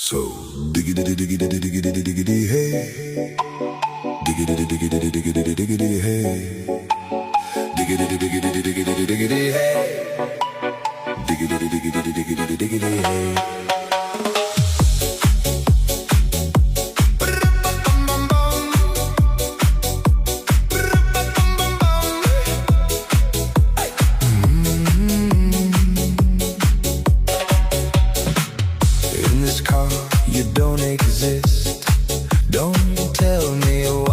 So diggity diggity diggity diggity hey, diggity diggity diggity diggity hey, diggity diggity diggity diggity hey, diggity diggity diggity diggity hey. You don't exist. Don't tell me why.